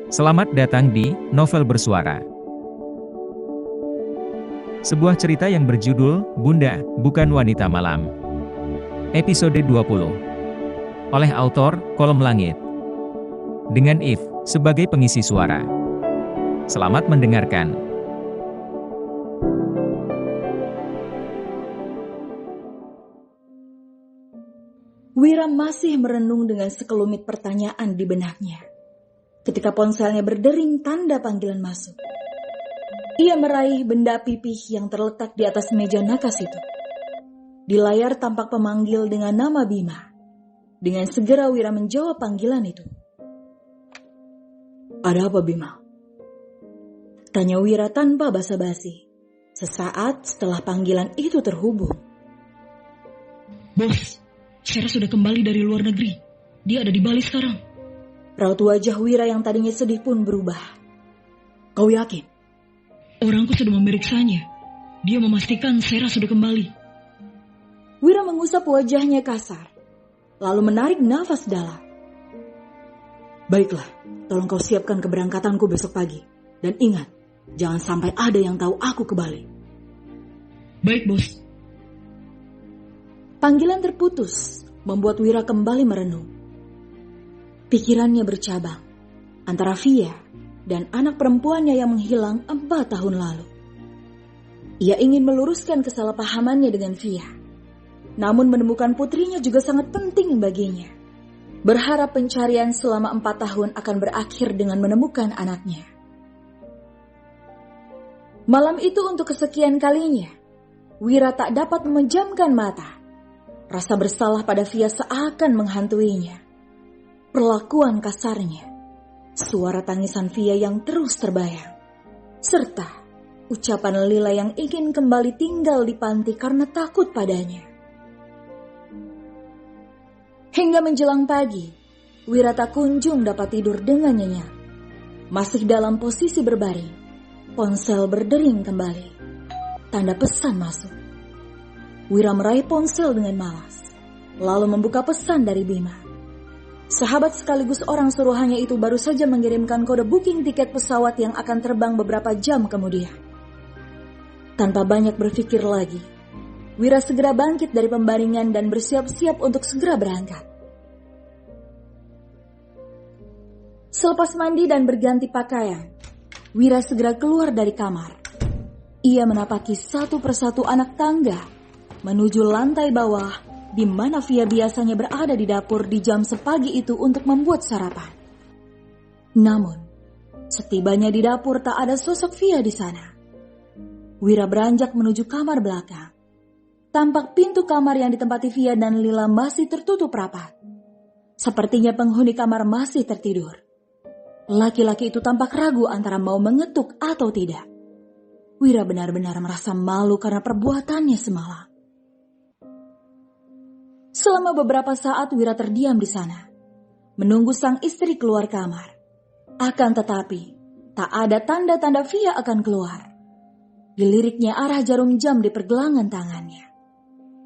Selamat datang di Novel Bersuara. Sebuah cerita yang berjudul Bunda, Bukan Wanita Malam. Episode 20. Oleh autor Kolom Langit. Dengan If sebagai pengisi suara. Selamat mendengarkan. Wira masih merenung dengan sekelumit pertanyaan di benaknya. Ketika ponselnya berdering tanda panggilan masuk. Ia meraih benda pipih yang terletak di atas meja nakas itu. Di layar tampak pemanggil dengan nama Bima. Dengan segera Wira menjawab panggilan itu. "Ada apa, Bima?" Tanya Wira tanpa basa-basi. Sesaat setelah panggilan itu terhubung. "Bos, Sarah sudah kembali dari luar negeri. Dia ada di Bali sekarang." Raut wajah Wira yang tadinya sedih pun berubah. "Kau yakin?" "Orangku sudah memeriksanya. Dia memastikan Sarah sudah kembali." Wira mengusap wajahnya kasar, lalu menarik nafas dalam. "Baiklah, tolong kau siapkan keberangkatanku besok pagi. Dan ingat, jangan sampai ada yang tahu aku ke Bali." "Baik, Bos." Panggilan terputus, membuat Wira kembali merenung. Pikirannya bercabang antara Via dan anak perempuannya yang menghilang 4 tahun lalu. Ia ingin meluruskan kesalahpahamannya dengan Via. Namun menemukan putrinya juga sangat penting baginya. Berharap pencarian selama 4 tahun akan berakhir dengan menemukan anaknya. Malam itu untuk kesekian kalinya, Wira tak dapat memejamkan mata. Rasa bersalah pada Via seakan menghantuinya. Perlakuan kasarnya, suara tangisan Via yang terus terbayang, serta ucapan Lila yang ingin kembali tinggal di panti karena takut padanya. Hingga menjelang pagi, Wira tak kunjung dapat tidur dengan nyenyak. Masih dalam posisi berbaring, ponsel berdering kembali. Tanda pesan masuk. Wira meraih ponsel dengan malas, lalu membuka pesan dari Bima. Sahabat sekaligus orang suruhannya itu baru saja mengirimkan kode booking tiket pesawat yang akan terbang beberapa jam kemudian. Tanpa banyak berpikir lagi, Wira segera bangkit dari pembaringan dan bersiap-siap untuk segera berangkat. Selepas mandi dan berganti pakaian, Wira segera keluar dari kamar. Ia menapaki satu persatu anak tangga menuju lantai bawah di mana Via biasanya berada di dapur di jam sepagi itu untuk membuat sarapan. Namun, setibanya di dapur tak ada sosok Via di sana. Wira beranjak menuju kamar belakang. Tampak pintu kamar yang ditempati Via dan Lila masih tertutup rapat. Sepertinya penghuni kamar masih tertidur. Laki-laki itu tampak ragu antara mau mengetuk atau tidak. Wira benar-benar merasa malu karena perbuatannya semalam. Selama beberapa saat Wira terdiam di sana, menunggu sang istri keluar kamar. Akan tetapi, tak ada tanda-tanda Via akan keluar. Diliriknya arah jarum jam di pergelangan tangannya.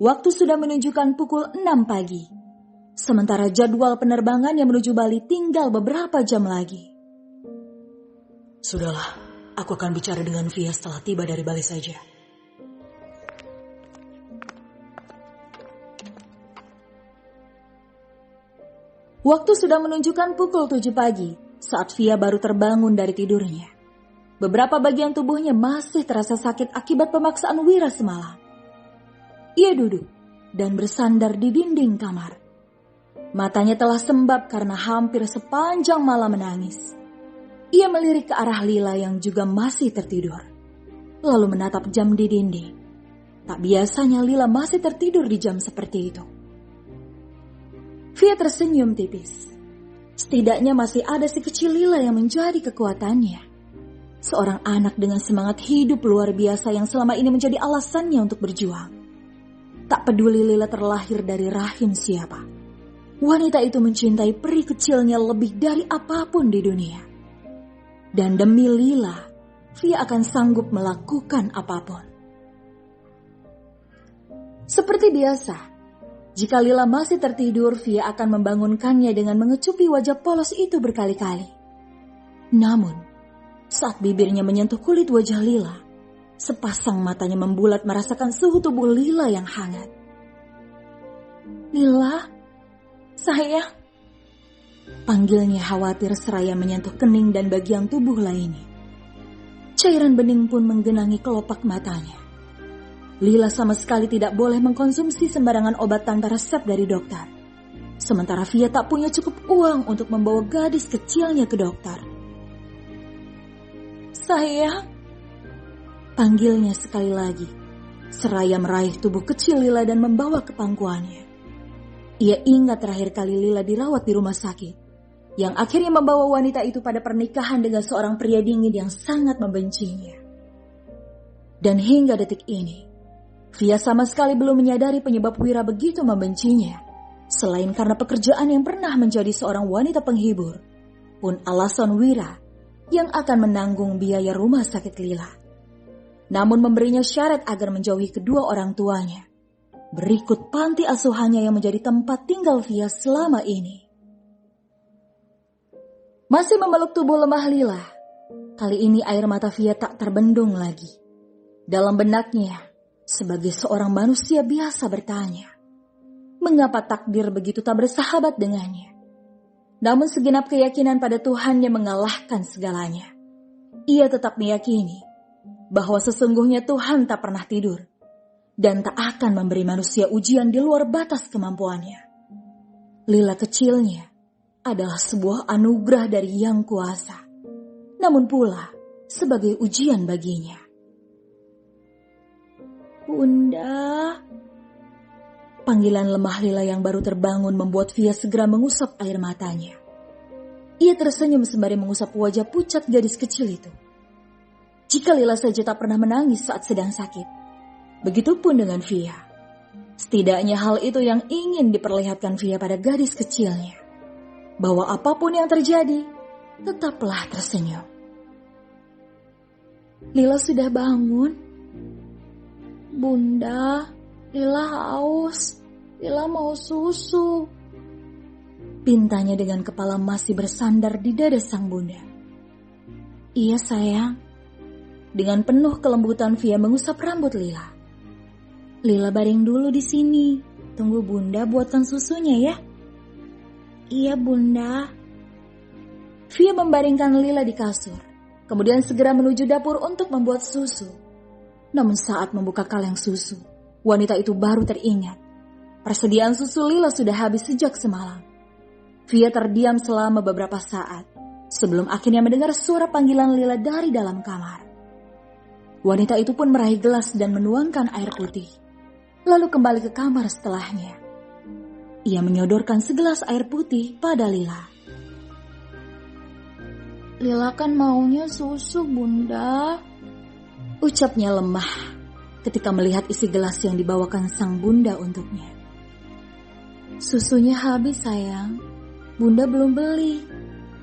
Waktu sudah menunjukkan pukul 6 pagi. Sementara jadwal penerbangan yang menuju Bali tinggal beberapa jam lagi. "Sudahlah, aku akan bicara dengan Via setelah tiba dari Bali saja." Waktu sudah menunjukkan pukul 7 pagi saat Via baru terbangun dari tidurnya. Beberapa bagian tubuhnya masih terasa sakit akibat pemaksaan Wira semalam. Ia duduk dan bersandar di dinding kamar. Matanya telah sembab karena hampir sepanjang malam menangis. Ia melirik ke arah Lila yang juga masih tertidur. Lalu menatap jam di dinding. Tak biasanya Lila masih tertidur di jam seperti itu. Via tersenyum tipis. Setidaknya masih ada si kecil Lila yang menjadi kekuatannya. Seorang anak dengan semangat hidup luar biasa yang selama ini menjadi alasannya untuk berjuang. Tak peduli Lila terlahir dari rahim siapa. Wanita itu mencintai peri kecilnya lebih dari apapun di dunia. Dan demi Lila, Via akan sanggup melakukan apapun. Seperti biasa, Jika Lila masih tertidur, Via akan membangunkannya dengan mengecupi wajah polos itu berkali-kali. Namun, saat bibirnya menyentuh kulit wajah Lila, sepasang matanya membulat merasakan suhu tubuh Lila yang hangat. Lila, sayang. Panggilnya khawatir seraya menyentuh kening dan bagian tubuh lainnya. Cairan bening pun menggenangi kelopak matanya. Lila sama sekali tidak boleh mengkonsumsi sembarangan obat tanpa resep dari dokter. Sementara Via tak punya cukup uang untuk membawa gadis kecilnya ke dokter. Sayang, panggilnya sekali lagi, seraya meraih tubuh kecil Lila dan membawa ke pangkuannya. Ia ingat terakhir kali Lila dirawat di rumah sakit, yang akhirnya membawa wanita itu pada pernikahan dengan seorang pria dingin yang sangat membencinya. Dan hingga detik ini, Via sama sekali belum menyadari penyebab Wira begitu membencinya, selain karena pekerjaan yang pernah menjadi seorang wanita penghibur, pun alasan Wira yang akan menanggung biaya rumah sakit Lila. Namun memberinya syarat agar menjauhi kedua orang tuanya. Berikut panti asuhannya yang menjadi tempat tinggal Via selama ini. Masih memeluk tubuh lemah Lila, kali ini air mata Via tak terbendung lagi. Dalam benaknya, sebagai seorang manusia biasa bertanya, mengapa takdir begitu tak bersahabat dengannya? Namun segenap keyakinan pada Tuhan yang mengalahkan segalanya. Ia tetap meyakini bahwa sesungguhnya Tuhan tak pernah tidur dan tak akan memberi manusia ujian di luar batas kemampuannya. Lila kecilnya adalah sebuah anugerah dari Yang Kuasa, namun pula sebagai ujian baginya. Bunda. Panggilan lemah Lila yang baru terbangun membuat Via segera mengusap air matanya. Ia tersenyum sembari mengusap wajah pucat gadis kecil itu. Jika Lila saja tak pernah menangis saat sedang sakit, begitupun dengan Via. Setidaknya hal itu yang ingin diperlihatkan Via pada gadis kecilnya, bahwa apapun yang terjadi, tetaplah tersenyum. Lila sudah bangun. Bunda, Lila haus. Lila mau susu. Pintanya dengan kepala masih bersandar di dada sang bunda. Iya sayang. Dengan penuh kelembutan Via mengusap rambut Lila. Lila baring dulu di sini. Tunggu bunda buatkan susunya ya. Iya bunda. Via membaringkan Lila di kasur. Kemudian segera menuju dapur untuk membuat susu. Namun saat membuka kaleng susu, wanita itu baru teringat. Persediaan susu Lila sudah habis sejak semalam. Via terdiam selama beberapa saat, sebelum akhirnya mendengar suara panggilan Lila dari dalam kamar. Wanita itu pun meraih gelas dan menuangkan air putih, lalu kembali ke kamar setelahnya. Ia menyodorkan segelas air putih pada Lila. Lila kan maunya susu bunda, ucapnya lemah ketika melihat isi gelas yang dibawakan sang bunda untuknya. Susunya habis sayang, bunda belum beli.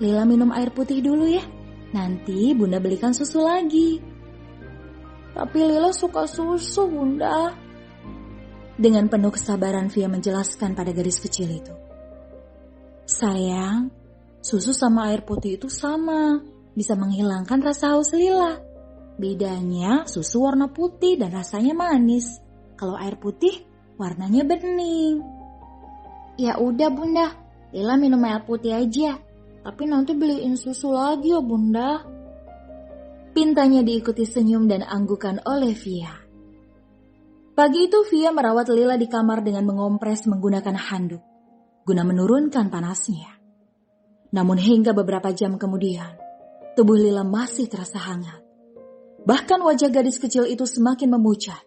Lila minum air putih dulu ya, nanti bunda belikan susu lagi. Tapi Lila suka susu bunda. Dengan penuh kesabaran Via menjelaskan pada gadis kecil itu. Sayang, susu sama air putih itu sama, bisa menghilangkan rasa haus Lila. Bedanya susu warna putih dan rasanya manis. Kalau air putih warnanya bening. Ya udah bunda, Lila minum air putih aja. Tapi nanti beliin susu lagi ya bunda. Pintanya diikuti senyum dan anggukan oleh Via. Pagi itu Via merawat Lila di kamar dengan mengompres menggunakan handuk, guna menurunkan panasnya. Namun hingga beberapa jam kemudian, tubuh Lila masih terasa hangat. Bahkan wajah gadis kecil itu semakin memucat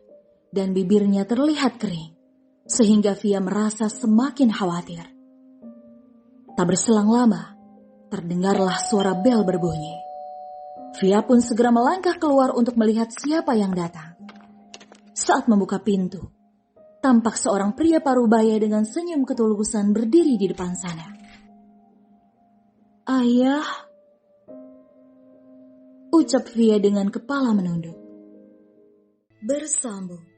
dan bibirnya terlihat kering, sehingga Via merasa semakin khawatir. Tak berselang lama, terdengarlah suara bel berbunyi. Via pun segera melangkah keluar untuk melihat siapa yang datang. Saat membuka pintu, tampak seorang pria parubaya dengan senyum ketulusan berdiri di depan sana. Ayah, ucap Via dengan kepala menunduk. Bersambung.